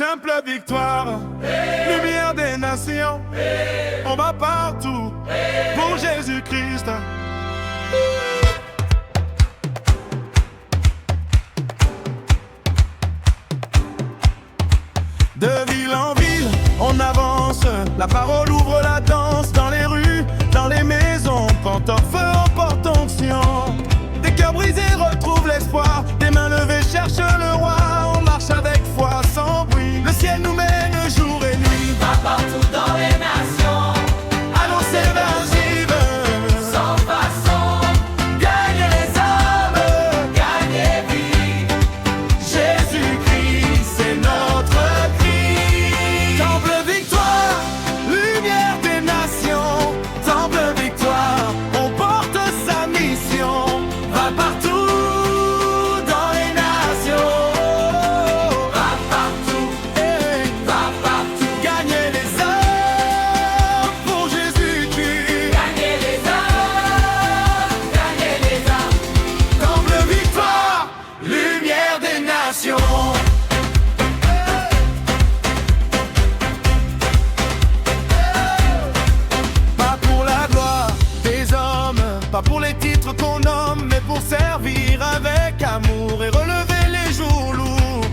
Temple victoire, lumière des nations, on va partout pour Jésus-Christ. De ville en ville, on avance, la parole ouvre la danse dans les rues, dans les maisons, porte en feu, en porte onction. Des cœurs brisés retrouvent l'espoir, des mains levées cherchent le roi. On marche avec foi, sans bruit, le ciel nous mène jour et nuit. Va partout dans les nations, annonce l'évangile, sans façon, gagner les âmes, gagner vie. Jésus-Christ, c'est notre cri. Temple victoire, lumière des nations, temple victoire, on porte sa mission. Va partout dans les nations, Va partout, hey, va partout, gagner les âmes pour Jésus-Christ. gagner les âmes, gagner les âmes. Temple victoire, lumière des nations. Pas pour la gloire des hommes, pas pour les titres qu'on nomme, mais pour servir avec amour et relever les jours lourds.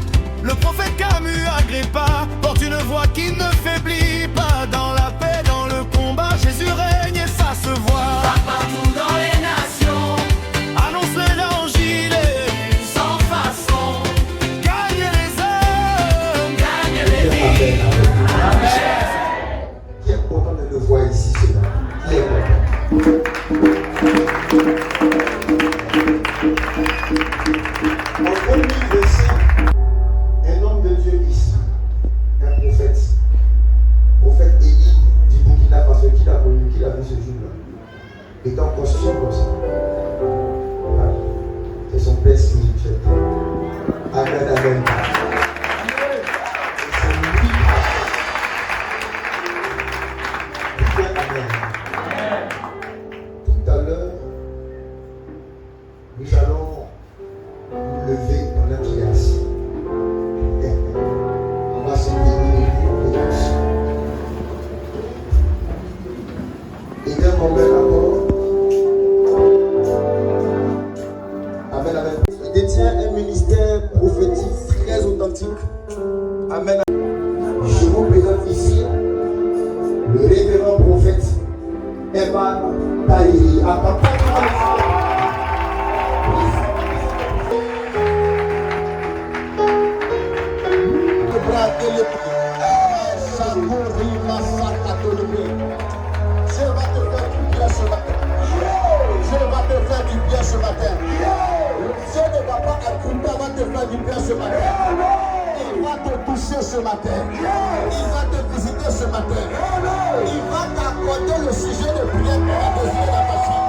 Le prophète Camus Agrippa porte une voix qui ne faiblit pas. Dans la paix, dans le combat, Jésus règne et ça se voit. Va partout dans les nations, Annonce l'évangile, sans façon, gagne les hommes. gagner les vies. Qui est content de le voir ici ce matin? Qui est content? En 2025, un homme de Dieu ici, un prophète Élie du Burkina Faso, qui l'a connu, qui l'a vu ce jour-là, est en costume comme ça. Voilà. C'est son père spirituel. Amen, amen. C'est lui. Amen. Tout à l'heure, nous allons nous lever dans la création. On va se bénir et tous. Et d'un moment d'accord. Amen, amen. Il détient un ministère prophétique très authentique. Amen. Je vous présente ici le révérend prophète Eman Tahiri. Je vais te faire du bien ce matin. Le Dieu de papa Akounda va te faire du bien ce matin. Il va te toucher ce matin. Il va te visiter ce matin. Il va t'accorder le sujet de prière pour la désir de ta fille.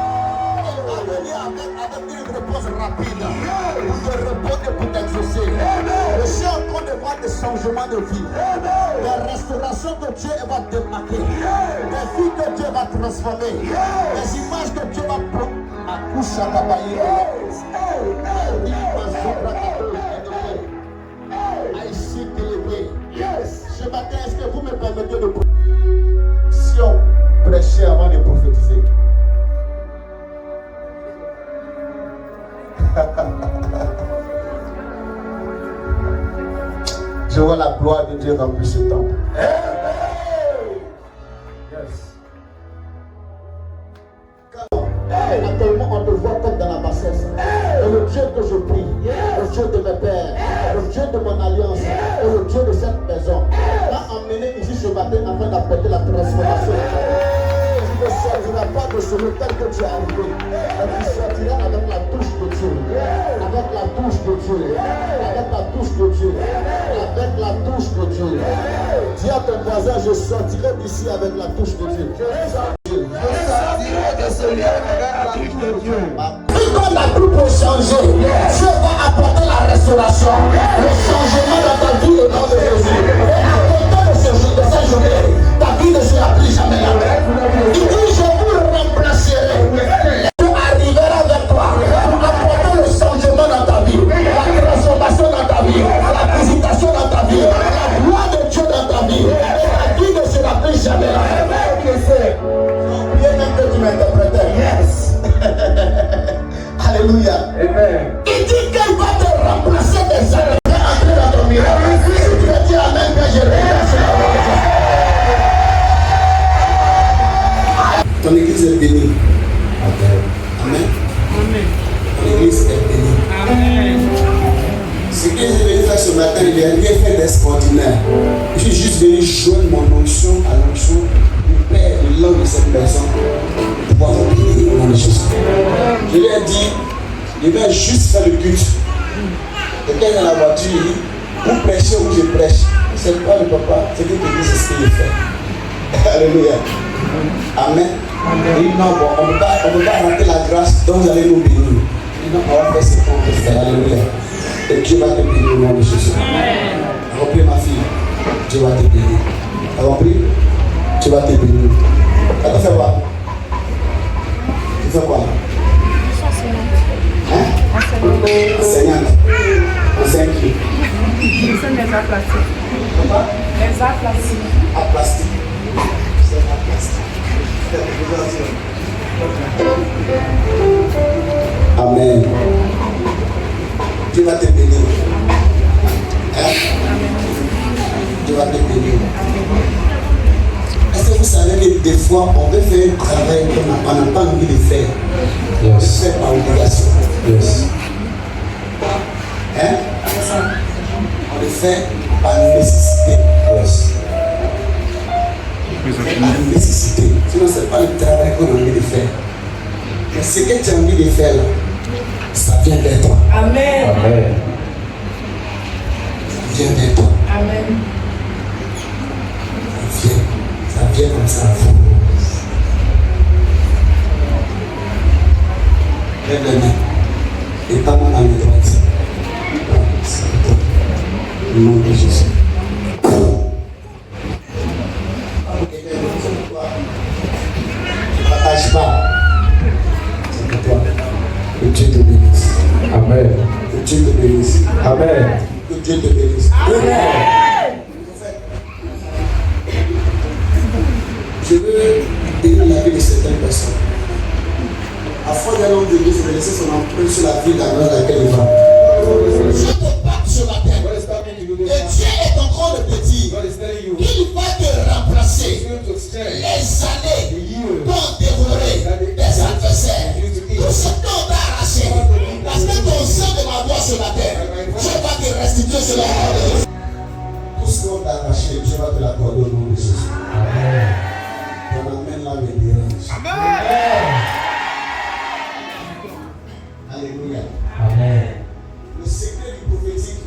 Il va venir avec une réponse rapide pour te répondre et pour t'exaucer. Je suis en train de voir des changements de vie. La restauration de Dieu va te marquer. Des vies que Dieu va transformer. Des images que Dieu va prendre. À couche à Babaye. Ce matin, est-ce que vous me permettez de si on prêchait avant de prophétiser? Je vois la gloire de Dieu remplir ce temple. Actuellement, on te voit comme dans la bassesse. Et le Dieu que je prie, le Dieu de mes pères, le Dieu de mon alliance, et le Dieu de cette maison, m'a emmené ici ce matin afin d'apporter la transformation. Tu ne sortiras pas de ce tel que tu es arrivé. Mais tu sortiras avec la touche de Dieu. Avec la touche de Dieu. Avec la touche de Dieu. Avec la touche de Dieu. Dis à ton voisin, je sortirai d'ici avec la touche de Dieu. Quand la tout peut changer, Dieu va apporter la restauration, le changement dans ta vie au nom de Jésus. Et à côté de ce jour, de cette journée, ta vie ne sera plus jamais la même. Il dit, je vous remplacerai. Dieu arrivera vers toi pour apporter le changement dans ta vie, la transformation dans ta vie, la visitation dans ta vie, la gloire Ton église est bénie. Amen. Amen. Ton église est bénie. Amen. Ce que j'ai venu faire ce matin, il n'y a rien fait d'extraordinaire. Je suis juste venu joindre mon onction à l'onction du Père de l'homme de cette personne pour pouvoir bénir au nom de Jésus. Je lui ai dit, je vais juste faire le culte. Quelqu'un est dans la voiture, il dit, vous prêchez ou je prêche. C'est pas le papa, c'est que l'église, c'est ce qu'il fait. Alléluia. Amen. Il dit non, bon, on ne peut pas rater la grâce, donc vous allez nous bénir. Il dit non, on va faire ce qu'on peut faire. Alléluia. Et Dieu va te bénir au nom de Jésus. Repris ma fille, Dieu va te bénir. Tu as compris? Dieu va te bénir. Tu fais quoi? Tu fais quoi? Hein? Enseignante. Enseigne qui? Enseigne les arts plastiques. Comment? Les arts plastiques. Arts plastiques. C'est arts plastiques. Amen. Dieu va te bénir. Hein? Dieu va te bénir. Est-ce que vous savez que des fois on veut faire un travail qu'on n'a pas envie de faire? On le fait par obligation. Hein? On le fait par nécessité. Par nécessité. Sinon, ce n'est pas le travail qu'on a envie de faire. Mais ce que tu as envie de faire là, ça vient vers toi. Amen. Amen. Ça vient vers toi. Amen. Ça vient comme ça. Lève les mains. Et pas mal à mes droites. Au nom de Jésus. Ne partage pas. C'est pour toi. Que Dieu te bénisse. Amen. Que Dieu te bénisse. Amen. Que Dieu te bénisse. Amen. Je veux bénir la vie de certaines personnes. Afin d'un homme de Dieu, c'est de laisser son empreinte sur la vie dans laquelle il va. Je te parle ce matin. Et Dieu est en train de te dire qu'il va te remplacer les années dont dévoré des adversaires. Tout ce qu'on t'a arraché. Parce que ton sang de ma voix ce matin, Dieu va te restituer cela. Tout ce qu'on t'a arraché, Dieu va te l'accorder au nom de Jésus. Ton amène là me dérange. Alléluia. Amen. Le secret du prophétique.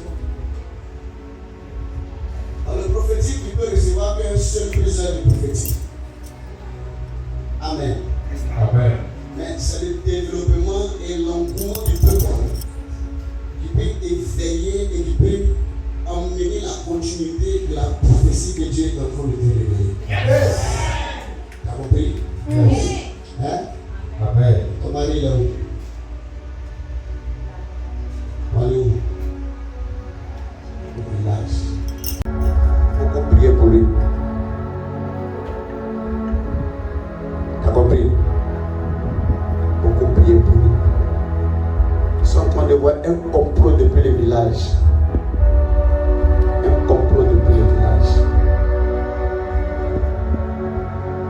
Dans le prophétique, il peut recevoir qu'un seul trésor du prophétique. Amen. Amen. Mais c'est le développement et l'engouement du peuple qui peut éveiller et qui peut emmener la continuité de la prophétie que Dieu est en train de te révéler. Yes. T'as compris? Yes. Hein? Amen. Ton mari il est où? On est où? Au village. Beaucoup prier pour lui. T'as compris? Beaucoup prier pour lui. Ils sont en train de voir un complot depuis le village. Un complot depuis le village.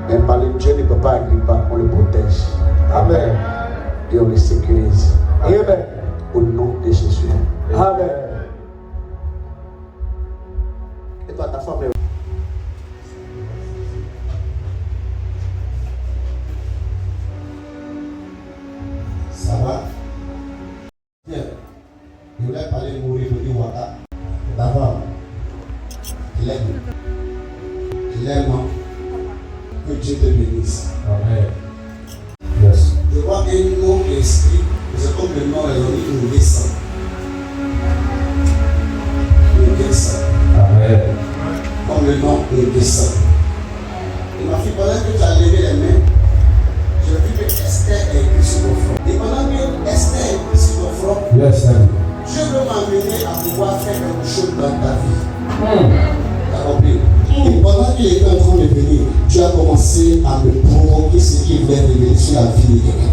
Mais par le Dieu du papa Agrippa, on le protège. Amen. Et on le sécurise. Amen. Au nom de Jésus. Amen. Et toi, ta femme est... Ça va? Bien. Je voulais parler de mourir de Waka. D'abord, je l'aime. Je l'aime. Que Dieu te bénisse. Amen. Yes. Je vois un nom esprit, c'est comme le nom est donné, il descend. Il descend. Amen. Comme le nom il descend. Et ma fille, pendant que tu as levé les mains, j'ai vu que Esther est écrit sur ton front. Et pendant que Esther est écrit sur ton front, Yes, sir. Dieu veut m'amener à pouvoir faire quelque chose dans ta vie. T'as compris? Et pendant qu'il était en train de venir, Dieu a commencé à me provoquer ce qui voulait révéler sur la vie de quelqu'un.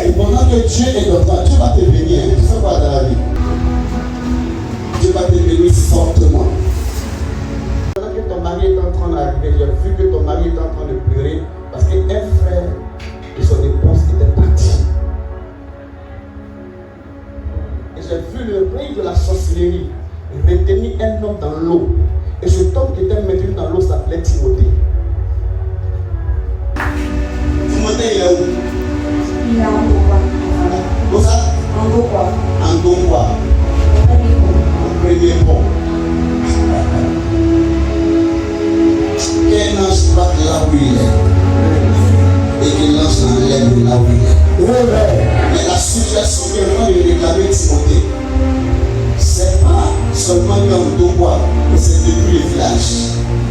Et pendant que Dieu est en train, Dieu va te bénir. Tu fais quoi dans la vie? Dieu va te bénir fortement. Pendant que ton mari est en train d'arriver, j'ai vu que ton mari est en train de pleurer parce qu'un frère Et cet homme qui était maintenu dans l'eau s'appelait Timothée. Timothée, il est où? Il est en Goa. Où ça? En Goa. En Goa. Au premier pont. Qu'un ange frappe là où il est et qu'il lance dans l'air de là où il est. Mais la situation qui est en train de réclamer Timothée, c'est pas seulement dans Goa, mais c'est depuis les villages.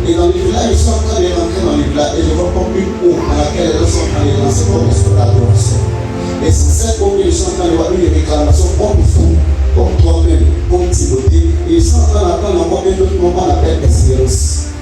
Et dans les villages, ils sont en train de rentrer dans les villages et je vois comme une eau dans laquelle ils sont en train de lancer comme exploration. Et c'est cette eau qu'ils sont en train de voir une réclamation comme vous, comme toi-même, comme Timothée. Et ils sont en train d'attendre encore un autre moment à l'appel d'espérance.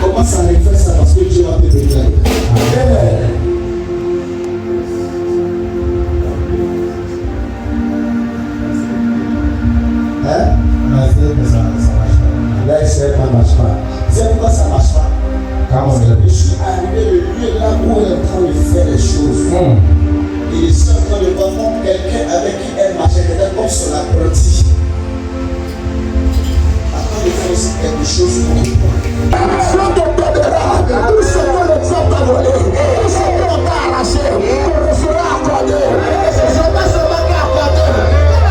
Comment ça fait ça? Parce que Dieu a te déclaré. Hein? On a essayé, mais ça marche pas. Là, ça ne marche pas. C'est pourquoi ça ne marche pas? Parce que je suis arrivé le lieu là où elle est en train de faire les choses. Et je suis en train de voir comme quelqu'un avec qui elle marchait, peut-être comme son apprenti. Afin de faire aussi quelque chose pour toi. Dieu te donnera tout ce que le diable t'a volé, tout ce qu'on t'a arraché, te sera accordé. Et c'est jamais seulement accordé.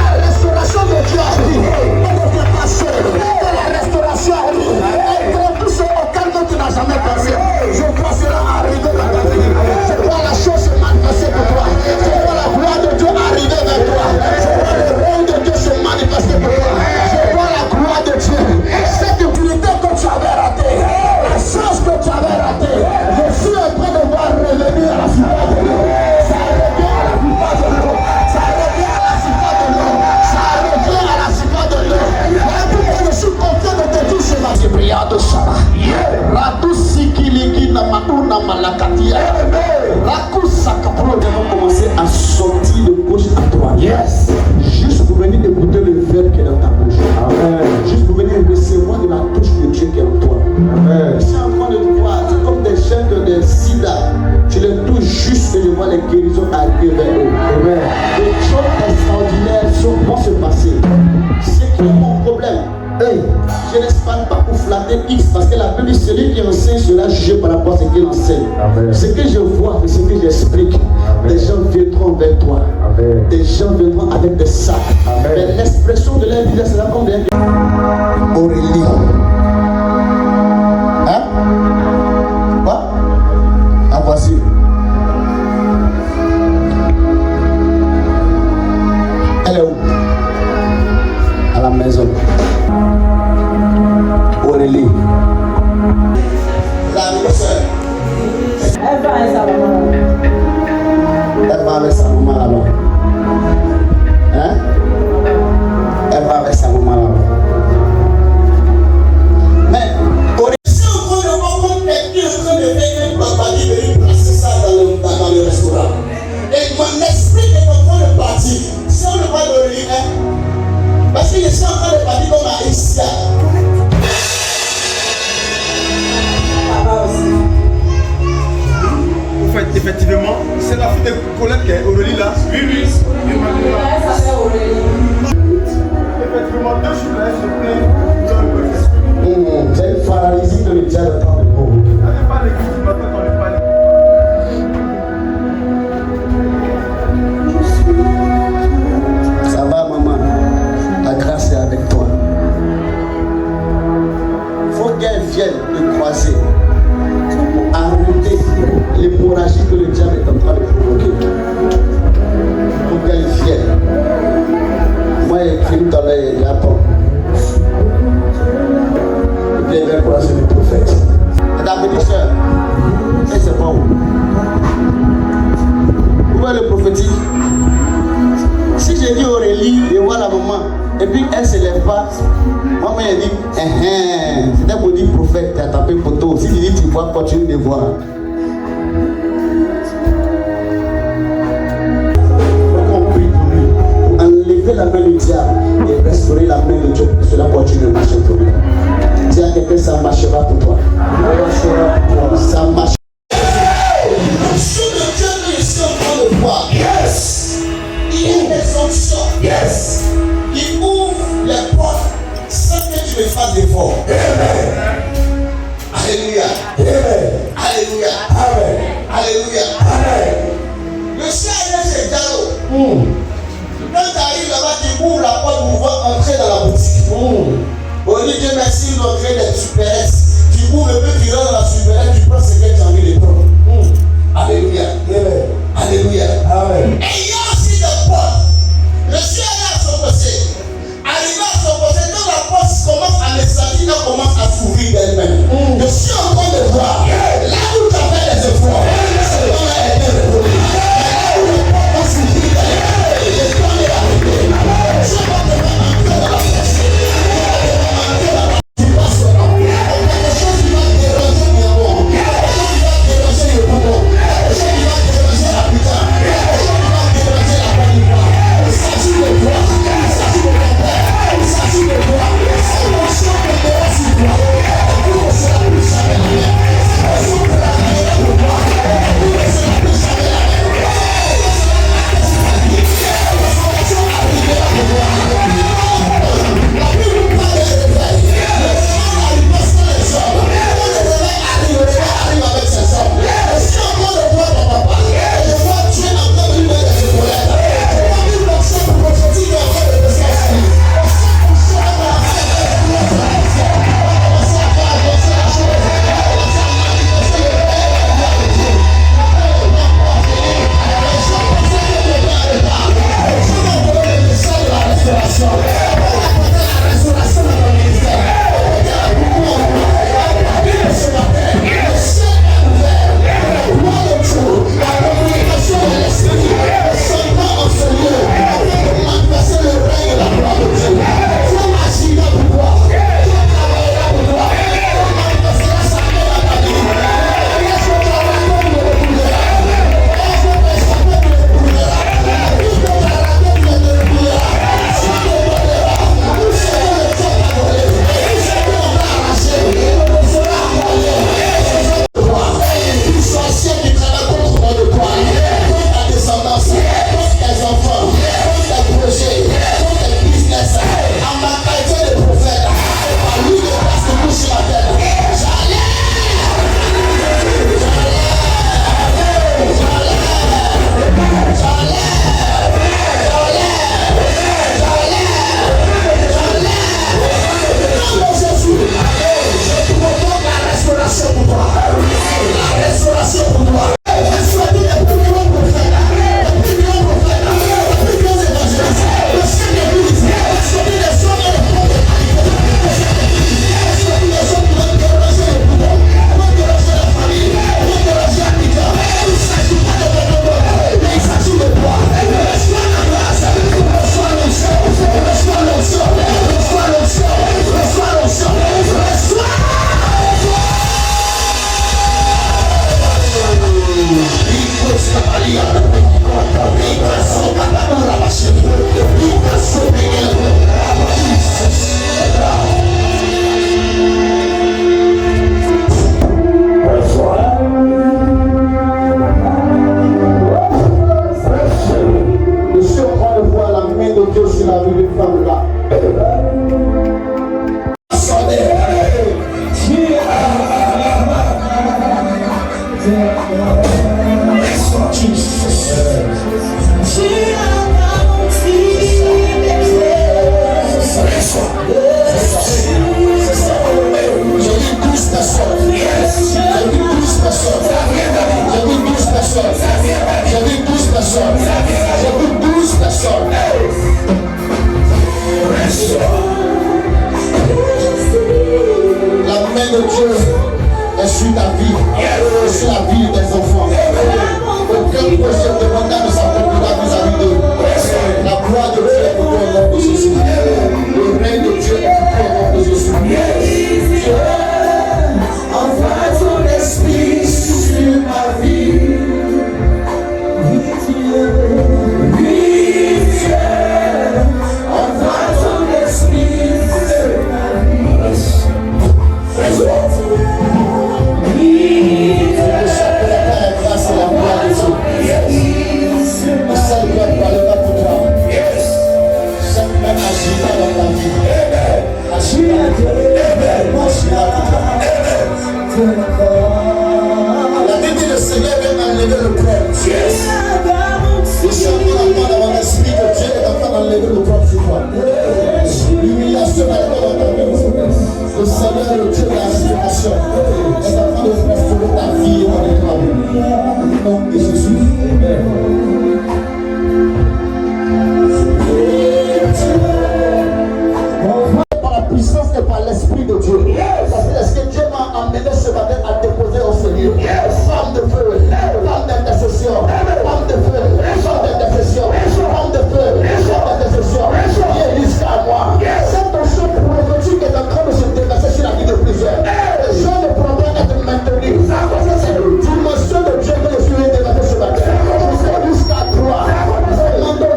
La restauration de Dieu arrive. Ne deviens pas seul. La restauration arrive. Et tout ce auquel tu n'as jamais pensé, je crois que cela arrive dans ta vie. Je vois la chose se manifester pour toi. Je vois la gloire de Dieu arriver vers toi. Je vois le règne de Dieu se manifester pour toi. Je vois la gloire de Dieu. Cette utilité que tu avais ratée, la chance que tu avais ratée, je suis en train de voir revenir à la plupart de l'eau. Ça revient à la plupart de l'eau. Ça revient à la plupart de l'eau. Ça revient à la plupart de l'eau. En tout cas, je suis content de te toucher ma prière de Shara. Nous devons commencer à sortir de gauche à droite. Yes. Juste pour venir écouter le verbe qui est dans ta bouche. Amen. Juste pour venir recevoir de la touche de Dieu qui est en toi. Amen. Je suis en train de te voir, c'est comme des chaînes de sida. Tu les touches juste et je vois les guérisons arriver vers eux. Amen. Des choses extraordinaires vont se passer. C'est qui est mon problème. Hey, je n'espère pas pour flatter X parce que la Bible dit celui qui enseigne sera jugé par rapport à ce qu'il enseigne. Amen. Ce que je vois et ce que j'explique, des gens viendront vers toi. Amen. Des gens viendront avec des sacs. Amen. Mais l'expression de leur vie sera comme des Aurélie. Hein? Quoi? Ah, voici. Elle est où? À la maison. Aurélie. La sœur. Elle va avec sa maman. Elle va avec sa maman là-bas. Hein? Elle va avec sa maman là-bas. Mais Aurélie, c'est en train de voir comme quelqu'un est en train de faire une babadi de lui placer ça dans le restaurant. Et mon esprit est en train de partir. Si on ne parle d'Aurélie, hein? Parce que je suis en train de partir comme un Haïtien. En fait, effectivement, c'est la fille de Colette qui est Aurélie là. Oui, oui. Elle s'appelle Aurélie. Effectivement, 2 jours là, je fais. J'ai une paralysie de le dire de temps de beau. N'allez pas à l'église du matin quand on parle. Ça va, maman? La grâce est avec toi. Faut qu'elle vienne te croiser pour arrêter l'hémorragie. magie que le diable est en train de provoquer. Mon gars est fier. Moi, il écrit dans les Japon. Il est bien courageux du prophète. Ta petite soeur, elle c'est pas où. Où est le prophétique? Si j'ai dit Aurélie, et voilà la maman, et puis elle se lève pas, maman elle dit, c'était pour dire prophète, tu as tapé photo. Si tu dis tu vois, continue de voir. Faut qu'on prie pour lui, pour enlever la main du diable et restaurer la main de Dieu. Cela continue de marcher pour lui. Dis à quelqu'un, ça marchera pour toi. Ça marchera. L'action de Dieu que je suis en train de voir. Yes. Il y a des options. Yes. Il ouvre les portes sans que tu me fasses d'effort. Amen. Alléluia. Amen. Alléluia. Amen. Alléluia. Amen. Le ciel est chez Diallo. Quand tu arrives là-bas, tu ouvres la porte pour pouvoir entrer dans la boutique. Au lieu de Dieu merci, ils ont créé des supéresses. Tu ouvres le peu, tu rentres dans la supéresse, tu prends ce que tu as envie de prendre. Alléluia. Amen. Alléluia. Amen. Et il y a aussi des portes. Le ciel est à son côté. Arrivé à son côté, quand la porte commence à descendre, elle commence à s'ouvrir d'elle-même. Je suis en train de voir. Là où tu as fait des efforts, c'est dans la haine de l'autre. Là où les portes vont s'ouvrir d'elle-même, les temps est arrivé. Je vais te faire entrer dans la force. Tu passes au nom. personnes. J'ai vu 12 personnes. La main de Dieu est sur ta vie, sur la vie des enfants. Aucun projet demandant de s'accomplir vis-à-vis d'eux. La gloire de Dieu est pour toi au nom de Jésus. Le règne de Dieu est pour toi au nom de Jésus. Dieu, envoie ton esprit sur ma vie. Oui, Dieu, envoie ton esprit sur ma vie. Grâce à la gloire de Dieu. Le Seigneur parlera pour toi. Cette main agira dans ta vie. Agira pour toi. La Bible du Seigneur vient enlever le problème. Je suis en train d'entendre dans mon esprit que Dieu est en train d'enlever le problème sur toi. L'humiliation est dans ta vie. Le Seigneur, le Dieu de la respiration, est en train de restaurer ta vie et ton éclat. Au nom de Jésus. Par la puissance et par l'Esprit de Dieu. Parce que est-ce que Dieu m'a amené ce matin à déposer au Seigneur? Femme de feu, femme d'intercession, femme de feu, femme d'intercession, femme de feu, femme d'intercession. Viens jusqu'à moi. Cette onction prophétique est en train de se déverser sur la vie de plusieurs. Les gens ne pourront pas être maintenus. Parce que c'est une dimension de Dieu que je suis déversé ce matin. Jusqu'à toi.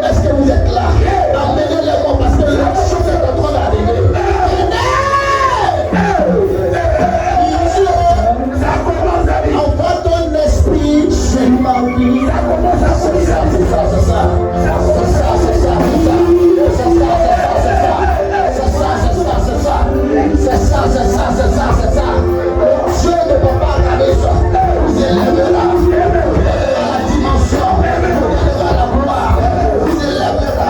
Est-ce que vous êtes là? Amenez-les moi parce que la chose est en train d'arriver. Envoie ton esprit sur ma vie. C'est ça. Dieu ne peut pas regarder ça. Vous élèvez là. La dimension. Vous élèvez la gloire. Vous élèvez là.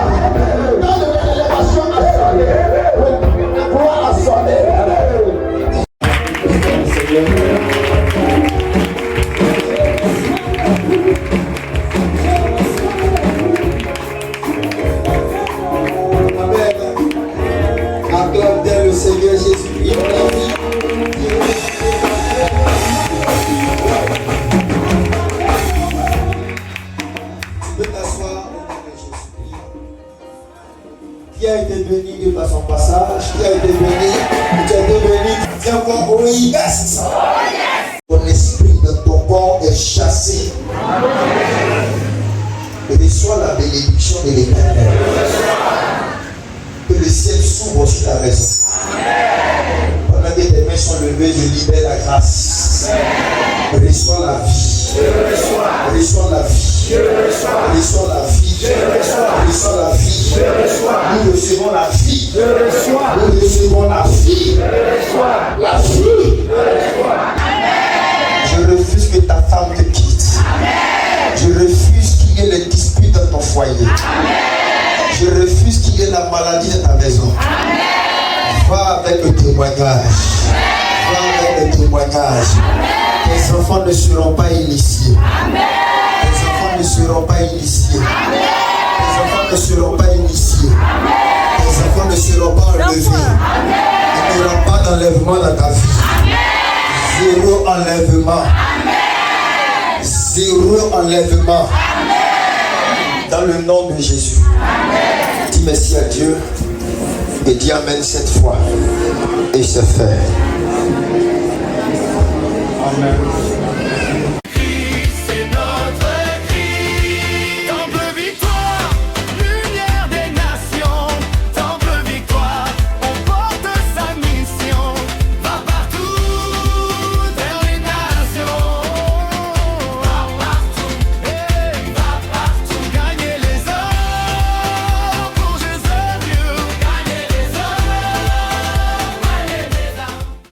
Dans l'élévation à sonner. La gloire à sonner. Amen. Acclamez le Seigneur Jésus-Christ. Tu peux t'asseoir au nom de Jésus-Christ. Qui a été béni de par son passage, qui a été béni, tu as été béni, dis encore, oh yes. Ton esprit de ton corps est chassé. Reçois la bénédiction de l'Éternel. Que le ciel s'ouvre sur ta maison. Pendant que tes mains sont levées, je libère la grâce. Reçois la vie. Reçois la vie. Reçois la vie. Reçois la vie. Nous recevons la vie. Nous recevons la vie. La vie. Je refuse que ta femme te quitte. Je refuse qu'il y ait les disputes dans ton foyer. Je refuse qu'il y ait la maladie dans ta maison. Va avec le témoignage. Va avec le témoignage. Tes enfants ne seront pas initiés. Tes enfants ne seront pas initiés. Tes enfants ne seront pas initiés. Tes enfants ne seront pas enlevés. Il n'y aura pas d'enlèvement dans ta vie. Zéro enlèvement. Zéro enlèvement. Dans le nom de Jésus. Dis merci à Dieu et dis amen cette fois. Et c'est fait. Amen.